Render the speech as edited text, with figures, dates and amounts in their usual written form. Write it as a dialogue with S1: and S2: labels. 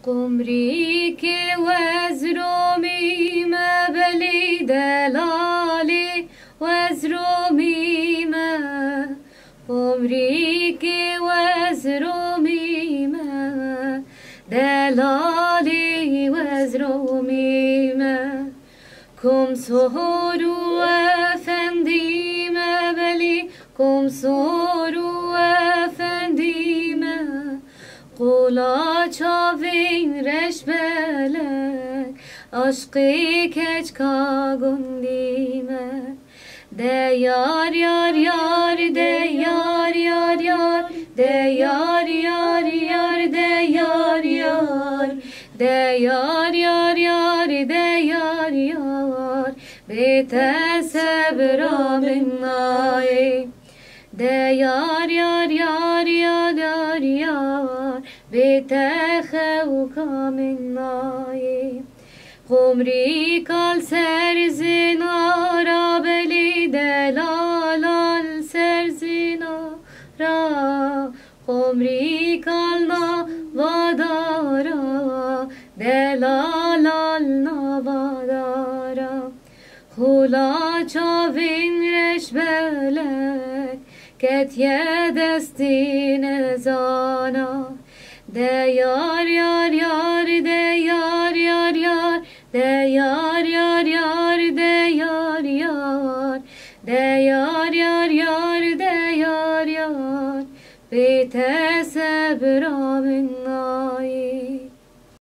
S1: قمري که وزرومی ما بلی دلالی وزرومی ما قمري که وزرومی ما دلالی وزرومی ما کم سهرو افندی ما بلی کم سهرو افندی ما قولا چاوین رش بلک عشقی کچ کا گندیمه ده یار یار یار ده یار یار یار ده یار یار یار ده یار یار ده یار یار یار ده یار یار بیت صبر من نای ده یار یار یار یار یار یار بتخوك من ناي قمري قال سرزنا را بلي دلال سرزنا را قمري قالنا ودارا دلال نوادارا خلا چاوين رش بلك كت يدستين زانا ده yar yar yar de yar yar yar de yar yar yar de yar yar de yar yar yar de yar yar biter